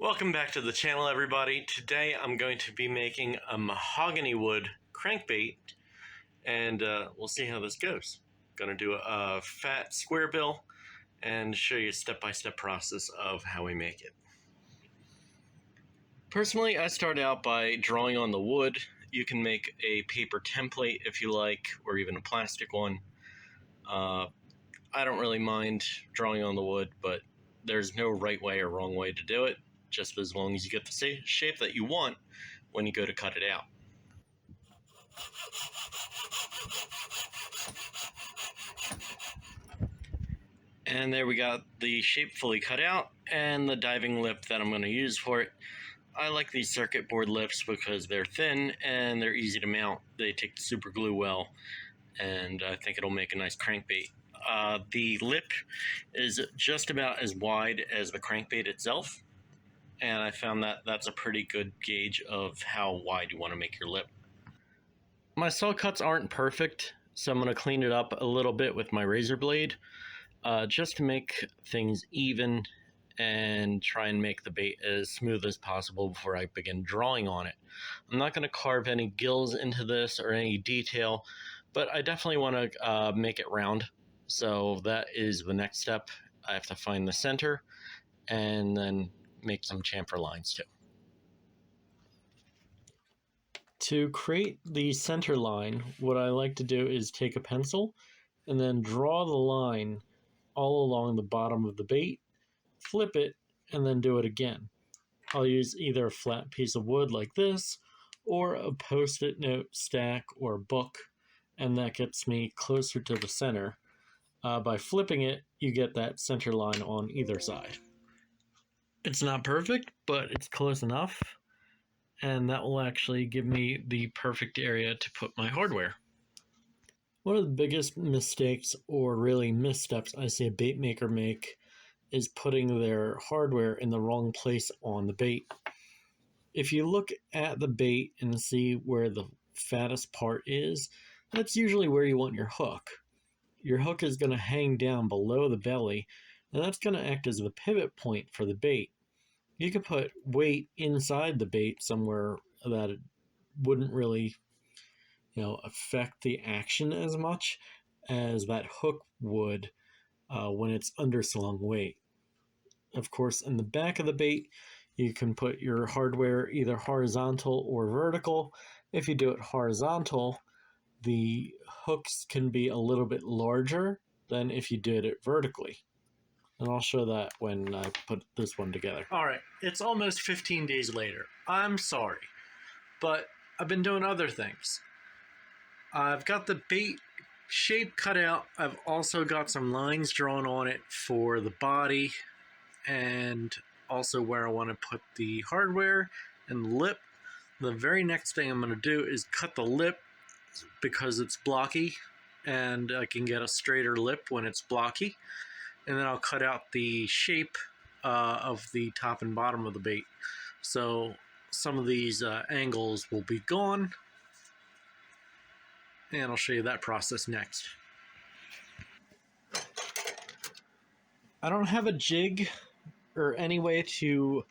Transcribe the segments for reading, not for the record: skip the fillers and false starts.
Welcome back to the channel, everybody. Today I'm going to be making a mahogany wood crankbait, and we'll see how this goes. Going to do a fat square bill and show you a step-by-step process of how we make it. Personally, I start out by drawing on the wood. You can make a paper template if you like, or even a plastic one. I don't really mind drawing on the wood, but there's no right way or wrong way to do it, just as long as you get the shape that you want when you go to cut it out. And there we got the shape fully cut out and the diving lip that I'm going to use for it. I like these circuit board lips because they're thin and they're easy to mount. They take the super glue well, and I think it'll make a nice crankbait. The lip is just about as wide as the crankbait itself, and I found that that's a pretty good gauge of how wide you want to make your lip. My saw cuts aren't perfect, so I'm going to clean it up a little bit with my razor blade, just to make things even and try and make the bait as smooth as possible before I begin drawing on it. I'm not going to carve any gills into this or any detail, but I definitely want to make it round. So that is the next step. I have to find the center and then make some chamfer lines too. To create the center line, what I like to do is take a pencil and then draw the line all along the bottom of the bait, flip it, and then do it again. I'll use either a flat piece of wood like this or a post-it note stack or book, and that gets me closer to the center. By flipping it, you get that center line on either side. It's not perfect, but it's close enough, and that will actually give me the perfect area to put my hardware. One of the biggest mistakes, or really missteps, I see a bait maker make is putting their hardware in the wrong place on the bait. If you look at the bait and see where the fattest part is, that's usually where you want your hook. Your hook is going to hang down below the belly, and that's going to act as the pivot point for the bait. You could put weight inside the bait somewhere that it wouldn't really, affect the action as much as that hook would when it's underslung weight. Of course, in the back of the bait, you can put your hardware either horizontal or vertical. If you do it horizontal, the hooks can be a little bit larger than if you did it vertically. And I'll show that when I put this one together. Alright, it's almost 15 days later. I'm sorry, but I've been doing other things. I've got the bait shape cut out. I've also got some lines drawn on it for the body and also where I want to put the hardware and the lip. The very next thing I'm going to do is cut the lip because it's blocky, and I can get a straighter lip when it's blocky. And then I'll cut out the shape of the top and bottom of the bait. So some of these angles will be gone, and I'll show you that process next. I don't have a jig or any way to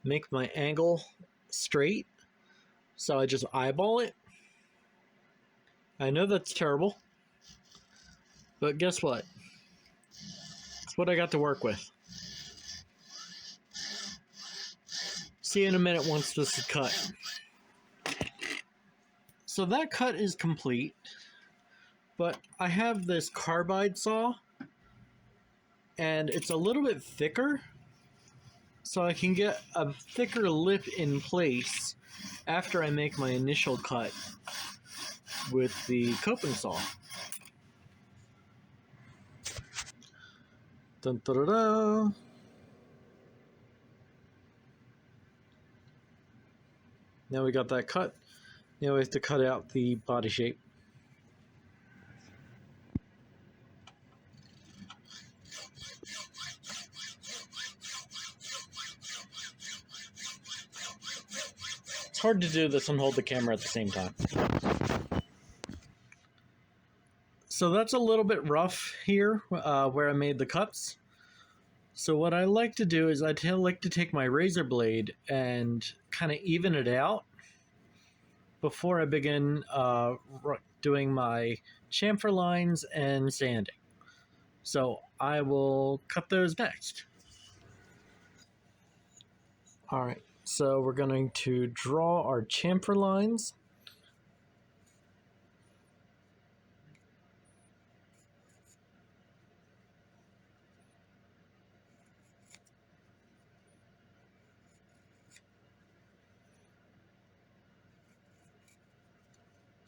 make my angle straight, so I just eyeball it. I know that's terrible, but guess what? It's what I got to work with. See you in a minute once this is cut. So that cut is complete, but I have this carbide saw, and it's a little bit thicker, so I can get a thicker lip in place after I make my initial cut with the coping saw. Dun, da, da, da. Now we got that cut. Now we have to cut out the body shape. It's hard to do this and hold the camera at the same time. So that's a little bit rough here where I made the cuts. So what I like to do is like to take my razor blade and kind of even it out before I begin doing my chamfer lines and sanding. So I will cut those next. All right, so we're going to draw our chamfer lines.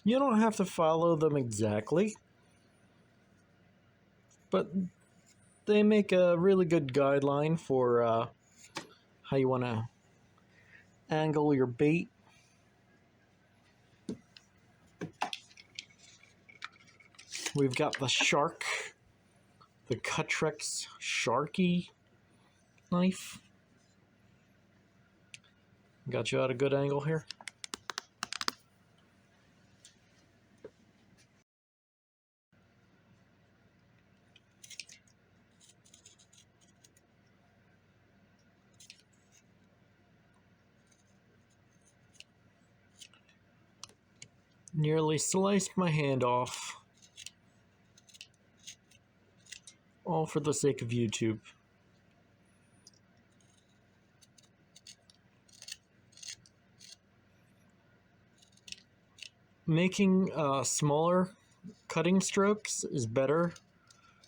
You don't have to follow them exactly, but they make a really good guideline for how you want to angle your bait. We've got the shark, the Cutrex Sharky knife. Got you at a good angle here. Nearly sliced my hand off. All for the sake of YouTube. Making smaller cutting strokes is better,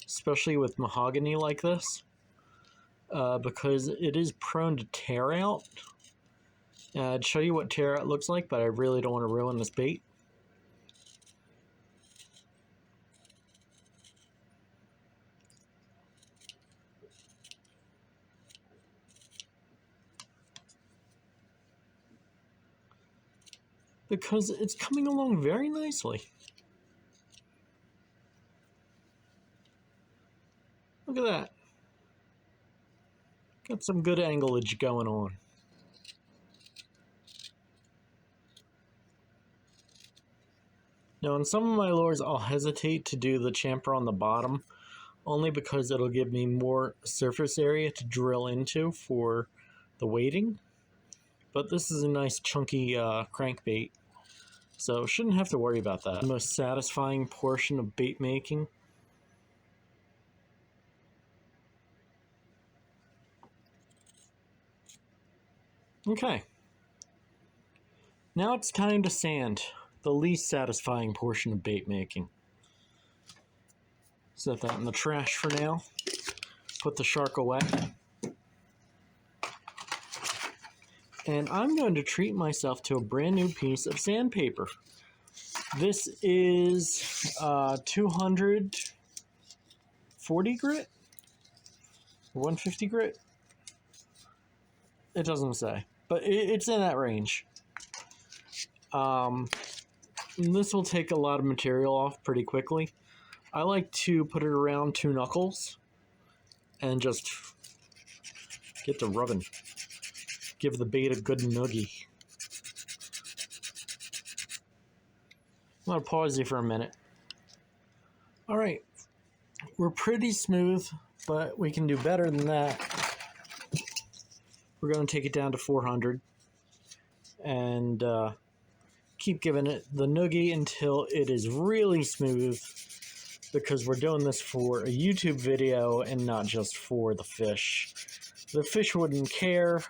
especially with mahogany like this, because it is prone to tear out. I'd show you what tear out looks like, but I really don't want to ruin this bait. Because it's coming along very nicely. Look at that. Got some good anglage going on. Now on some of my lures I'll hesitate to do the chamfer on the bottom, only because it'll give me more surface area to drill into for the weighting. But this is a nice chunky crankbait, so shouldn't have to worry about that. The most satisfying portion of bait making. Okay. Now it's time to sand, the least satisfying portion of bait making. Set that in the trash for now. Put the shark away. And I'm going to treat myself to a brand new piece of sandpaper. This is 240 grit? 150 grit? It doesn't say, but it's in that range. This will take a lot of material off pretty quickly. I like to put it around 2 knuckles and just get to rubbing. Give the bait a good noogie. I'm going to pause you for a minute. All right, we're pretty smooth, but we can do better than that. We're going to take it down to 400 and keep giving it the noogie until it is really smooth, because we're doing this for a YouTube video and not just for the fish. The fish wouldn't care.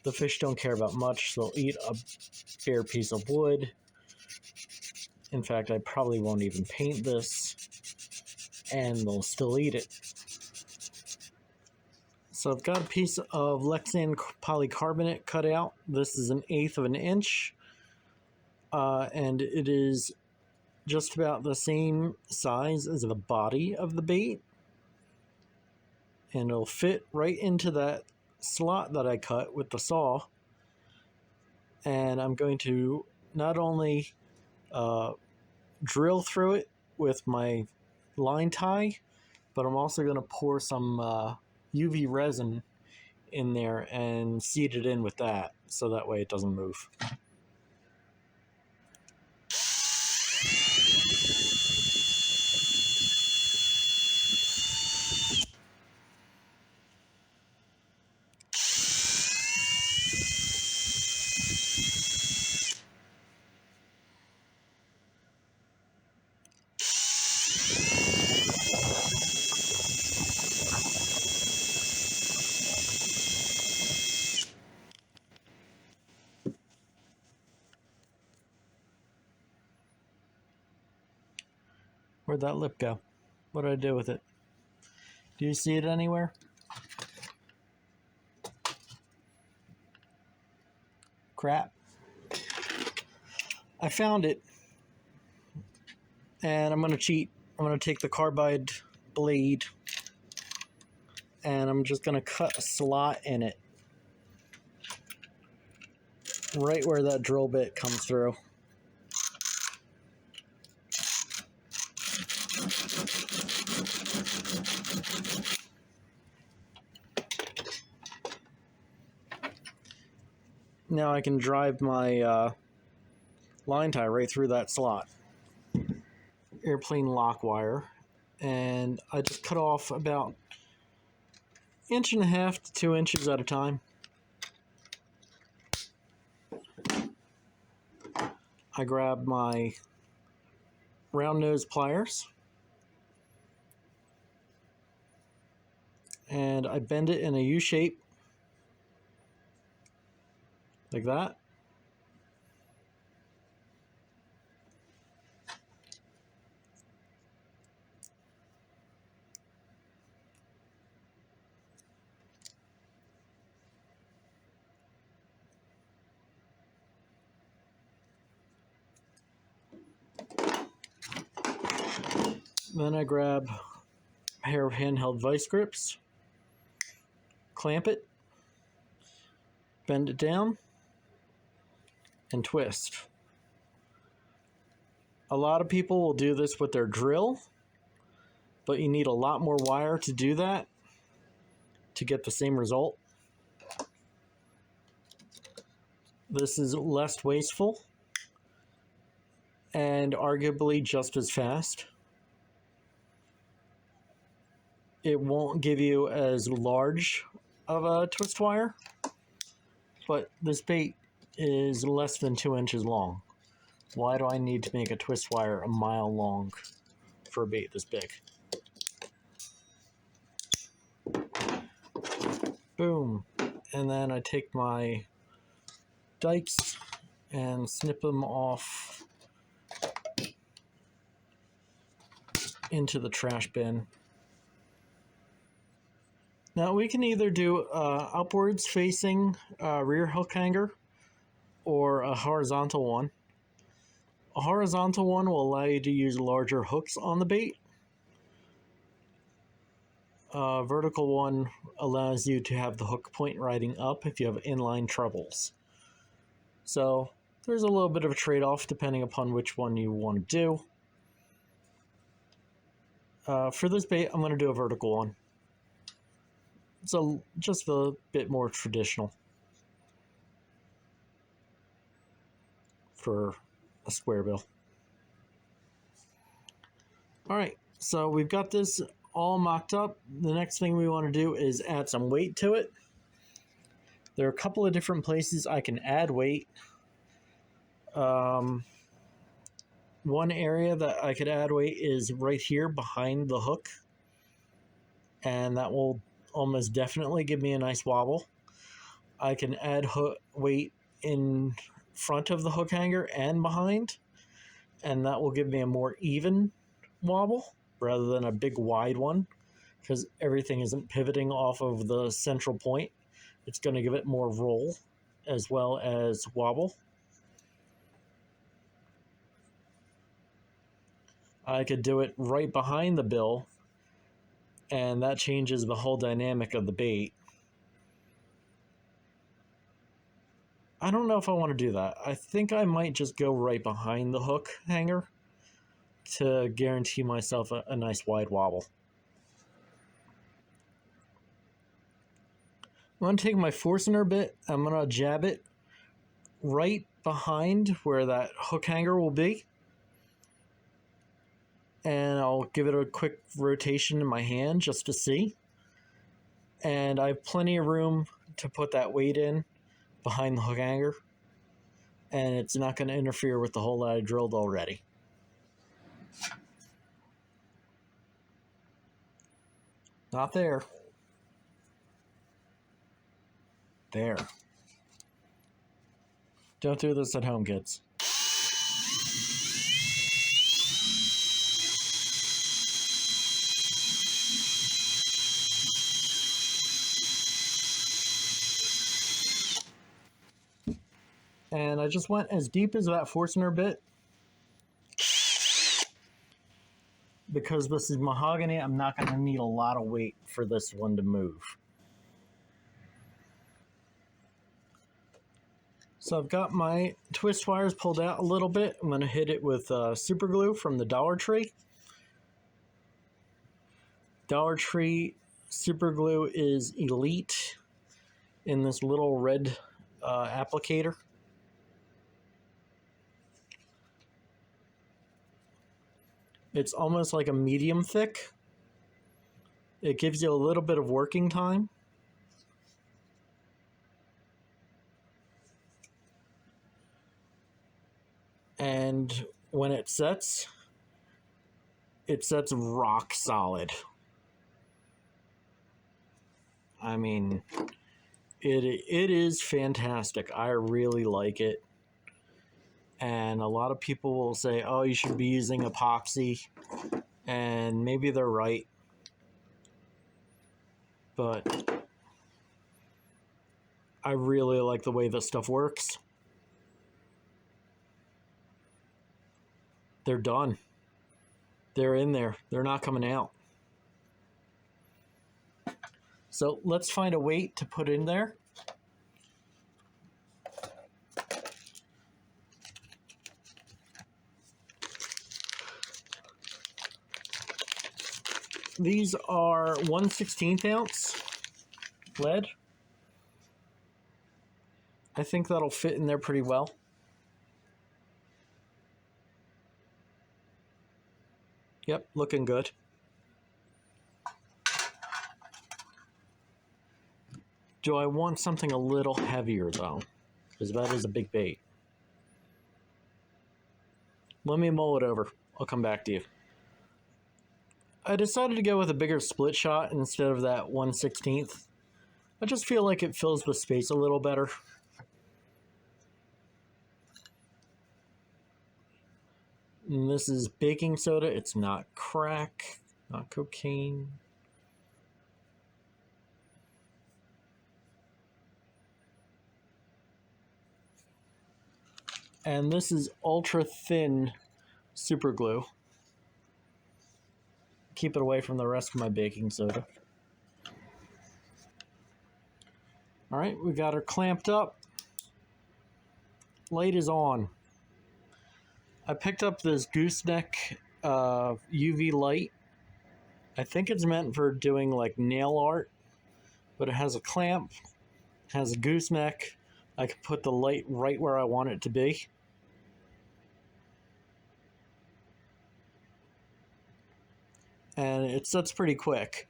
The fish don't care about much. They'll eat a bare piece of wood. In fact, I probably won't even paint this, and they'll still eat it. So I've got a piece of Lexan polycarbonate cut out. This is 1/8 of an inch, and it is just about the same size as the body of the bait. And it'll fit right into that slot that I cut with the saw. And I'm going to not only drill through it with my line tie, but I'm also going to pour some UV resin in there and seed it in with that, so that way it doesn't move. Where'd that lip go? What did I do with it? Do you see it anywhere? Crap. I found it. And I'm going to cheat. I'm going to take the carbide blade and I'm just going to cut a slot in it. Right where that drill bit comes through. Now I can drive my line tie right through that slot. Airplane lock wire. And I just cut off about 1.5 to 2 inches at a time. I grab my round nose pliers and I bend it in a U shape like that. Then I grab a pair of handheld vice grips, clamp it, bend it down, and twist. A lot of people will do this with their drill, but you need a lot more wire to do that to get the same result. This is less wasteful and arguably just as fast. It won't give you as large of a twist wire, but this bait is less than 2 inches long. Why do I need to make a twist wire a mile long for a bait this big? Boom. And then I take my dikes and snip them off into the trash bin. Now we can either do upwards facing rear hook hanger or a horizontal one. A horizontal one will allow you to use larger hooks on the bait. A vertical one allows you to have the hook point riding up if you have inline trebles. So there's a little bit of a trade-off depending upon which one you want to do. For this bait, I'm going to do a vertical one. So just a bit more traditional for a square bill. Alright, so we've got this all mocked up. The next thing we want to do is add some weight to it. There are a couple of different places I can add weight. One area that I could add weight is right here behind the hook, and that will almost definitely give me a nice wobble. I can add weight in front of the hook hanger and behind, and that will give me a more even wobble rather than a big wide one, because everything isn't pivoting off of the central point. It's going to give it more roll as well as wobble. I could do it right behind the bill, and that changes the whole dynamic of the bait. I don't know if I want to do that. I think I might just go right behind the hook hanger to guarantee myself a nice wide wobble. I'm going to take my Forstner bit, I'm going to jab it right behind where that hook hanger will be. And I'll give it a quick rotation in my hand just to see. And I have plenty of room to put that weight in behind the hook hanger. And it's not going to interfere with the hole that I drilled already. Not there. There. Don't do this at home, kids. And I just went as deep as that Forstner bit. Because this is mahogany, I'm not going to need a lot of weight for this one to move. So I've got my twist wires pulled out a little bit. I'm going to hit it with super glue from the Dollar Tree. Dollar Tree super glue is elite in this little red applicator. It's almost like a medium thick. It gives you a little bit of working time. And when it sets rock solid. I mean, it is fantastic. I really like it. And a lot of people will say, oh, you should be using epoxy. And maybe they're right. But I really like the way this stuff works. They're done. They're in there. They're not coming out. So let's find a weight to put in there. These are 1/16 ounce lead. I think that'll fit in there pretty well. Yep, looking good. Do I want something a little heavier though? Because that is a big bait. Let me mull it over. I'll come back to you. I decided to go with a bigger split shot instead of that 1/16. I just feel like it fills the space a little better. And this is baking soda. It's not crack, not cocaine. And this is ultra thin super glue. Keep it away from the rest of my baking soda. All right, we got her clamped up. Light is on. I picked up this gooseneck UV light. I think it's meant for doing like nail art, but it has a clamp, has a gooseneck. I can put the light right where I want it to be. And it sets pretty quick.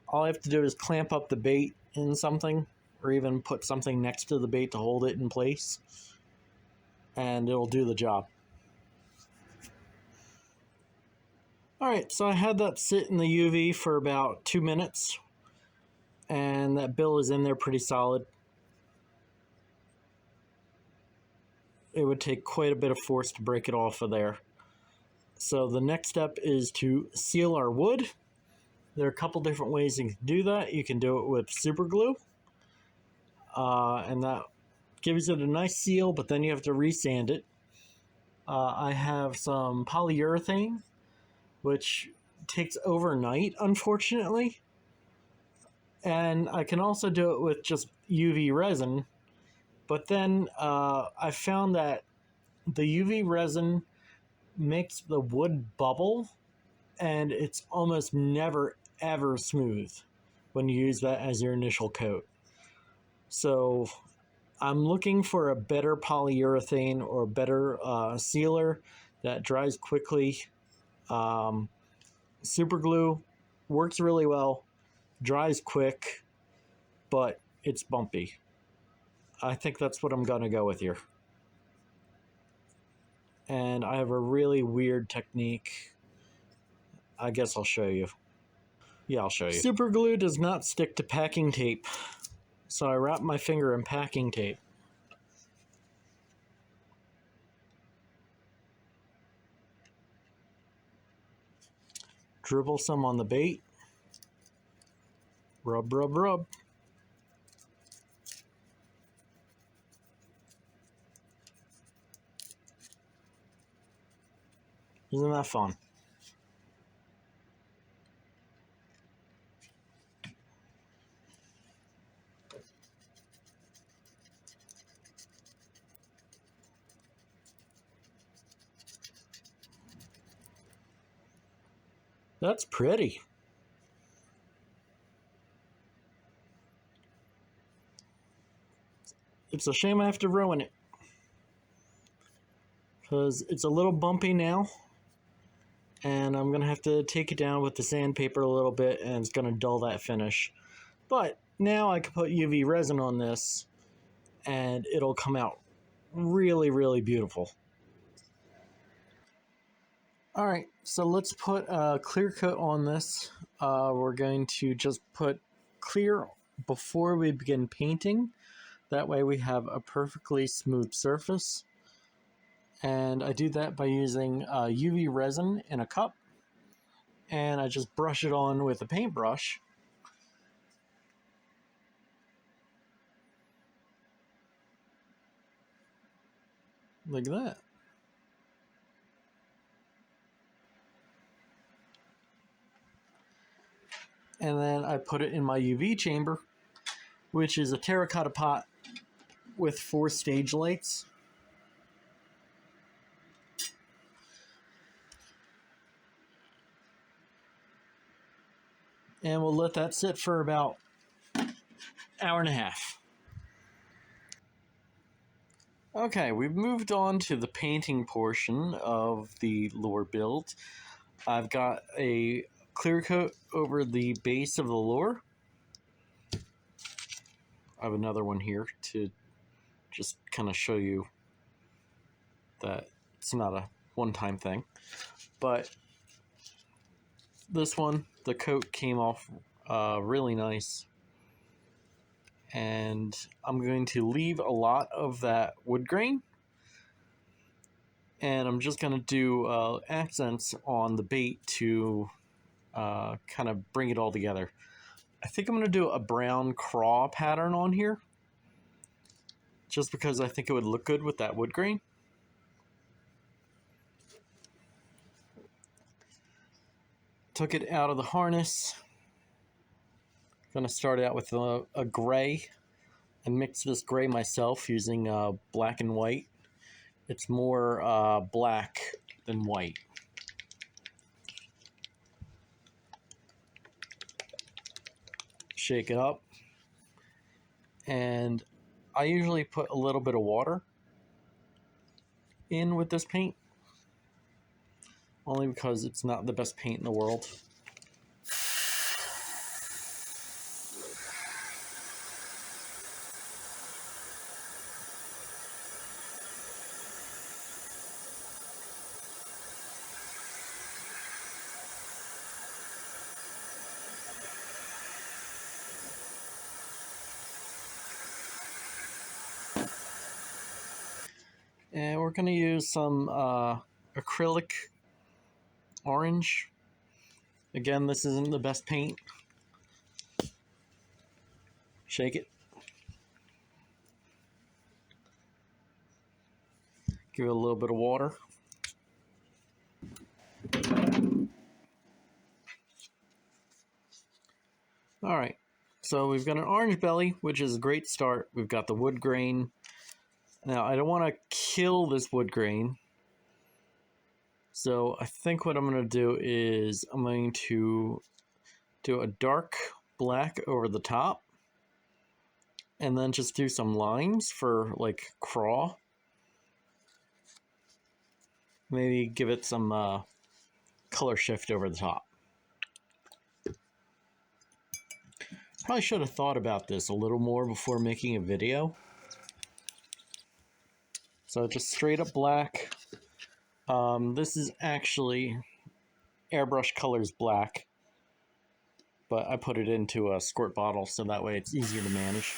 All I have to do is clamp up the bait in something, or even put something next to the bait to hold it in place, and it'll do the job. Alright, so I had that sit in the UV for about 2 minutes, and that bill is in there pretty solid. It would take quite a bit of force to break it off of there. So the next step is to seal our wood. There are a couple different ways you can do that. You can do it with super glue, and that gives it a nice seal, but then you have to resand it. I have some polyurethane, which takes overnight, unfortunately. And I can also do it with just UV resin, but then I found that the UV resin makes the wood bubble, and it's almost never ever smooth when you use that as your initial coat. So I'm looking for a better polyurethane or better sealer that dries quickly. Super glue works really well, dries quick, but it's bumpy. I think that's what I'm gonna go with here. And I have a really weird technique. I guess I'll show you. Yeah, I'll show you. Super glue does not stick to packing tape, so I wrap my finger in packing tape. Dribble some on the bait. Rub, rub, rub. Isn't that fun? That's pretty. It's a shame I have to ruin it, because it's a little bumpy now, and I'm gonna have to take it down with the sandpaper a little bit, and it's gonna dull that finish. But now I can put UV resin on this, and it'll come out really, really beautiful. All right, so let's put a clear coat on this. We're going to just put clear before we begin painting. That way we have a perfectly smooth surface. And I do that by using UV resin in a cup. And I just brush it on with a paintbrush. Like that. And then I put it in my UV chamber, which is a terracotta pot with 4 stage lights. And we'll let that sit for about an hour and a half. Okay, we've moved on to the painting portion of the lure build. I've got a clear coat over the base of the lure. I have another one here to just kind of show you that it's not a one-time thing. But this one, the coat came off really nice. And I'm going to leave a lot of that wood grain. And I'm just going to do accents on the bait to kind of bring it all together. I think I'm going to do a brown craw pattern on here, just because I think it would look good with that wood grain. Took it out of the harness. Going to start out with a gray and mix this gray myself using black and white. It's more black than white. Shake it up. And I usually put a little bit of water in with this paint, only because it's not the best paint in the world. And we're going to use some acrylic orange. Again, this isn't the best paint. Shake it. Give it a little bit of water. All right, so we've got an orange belly, which is a great start. We've got the wood grain. Now, I don't want to kill this wood grain. So I think what I'm going to do is I'm going to do a dark black over the top. And then just do some lines for like craw. Maybe give it some color shift over the top. Probably should have thought about this a little more before making a video. So just straight up black. This is actually Airbrush Colors black, but I put it into a squirt bottle so that way it's easier to manage.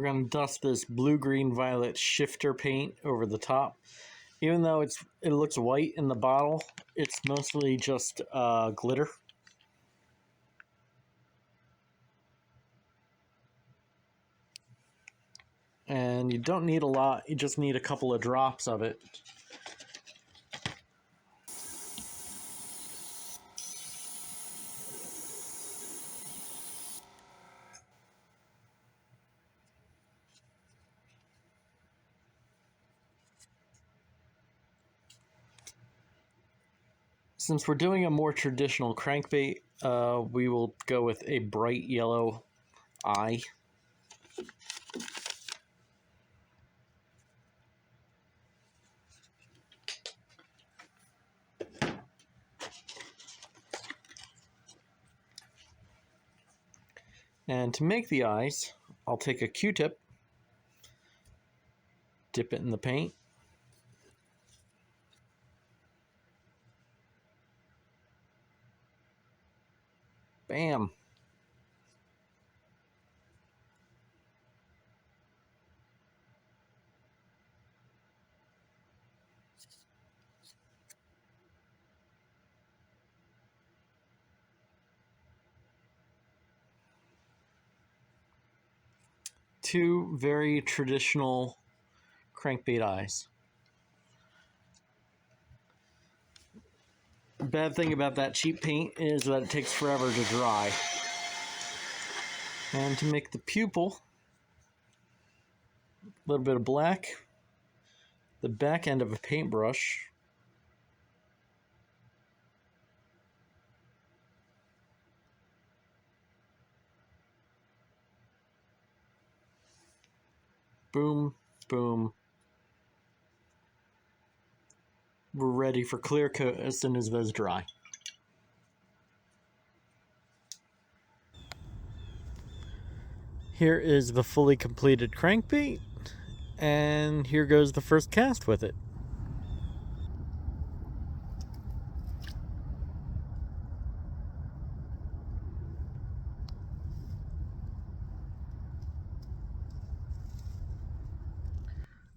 going to dust this blue-green-violet shifter paint over the top. Even though it looks white in the bottle, it's mostly just glitter. And you don't need a lot, you just need a couple of drops of it. Since we're doing a more traditional crankbait, we will go with a bright yellow eye. And to make the eyes, I'll take a Q-tip, dip it in the paint, bam! Two very traditional crankbait eyes. The bad thing about that cheap paint is that it takes forever to dry. And to make the pupil, a little bit of black, the back end of a paintbrush, boom, boom. We're ready for clear coat as soon as those dry. Here is the fully completed crankbait, and here goes the first cast with it.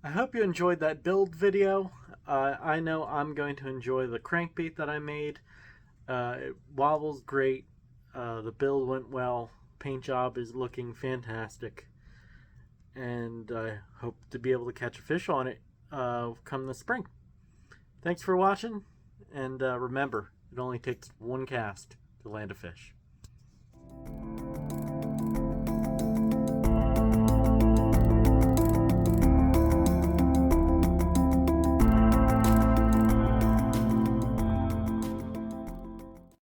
I hope you enjoyed that build video. I know I'm going to enjoy the crankbait that I made. It wobbles great. The build went well. Paint job is looking fantastic. And I hope to be able to catch a fish on it come the spring. Thanks for watching. And remember, it only takes one cast to land a fish.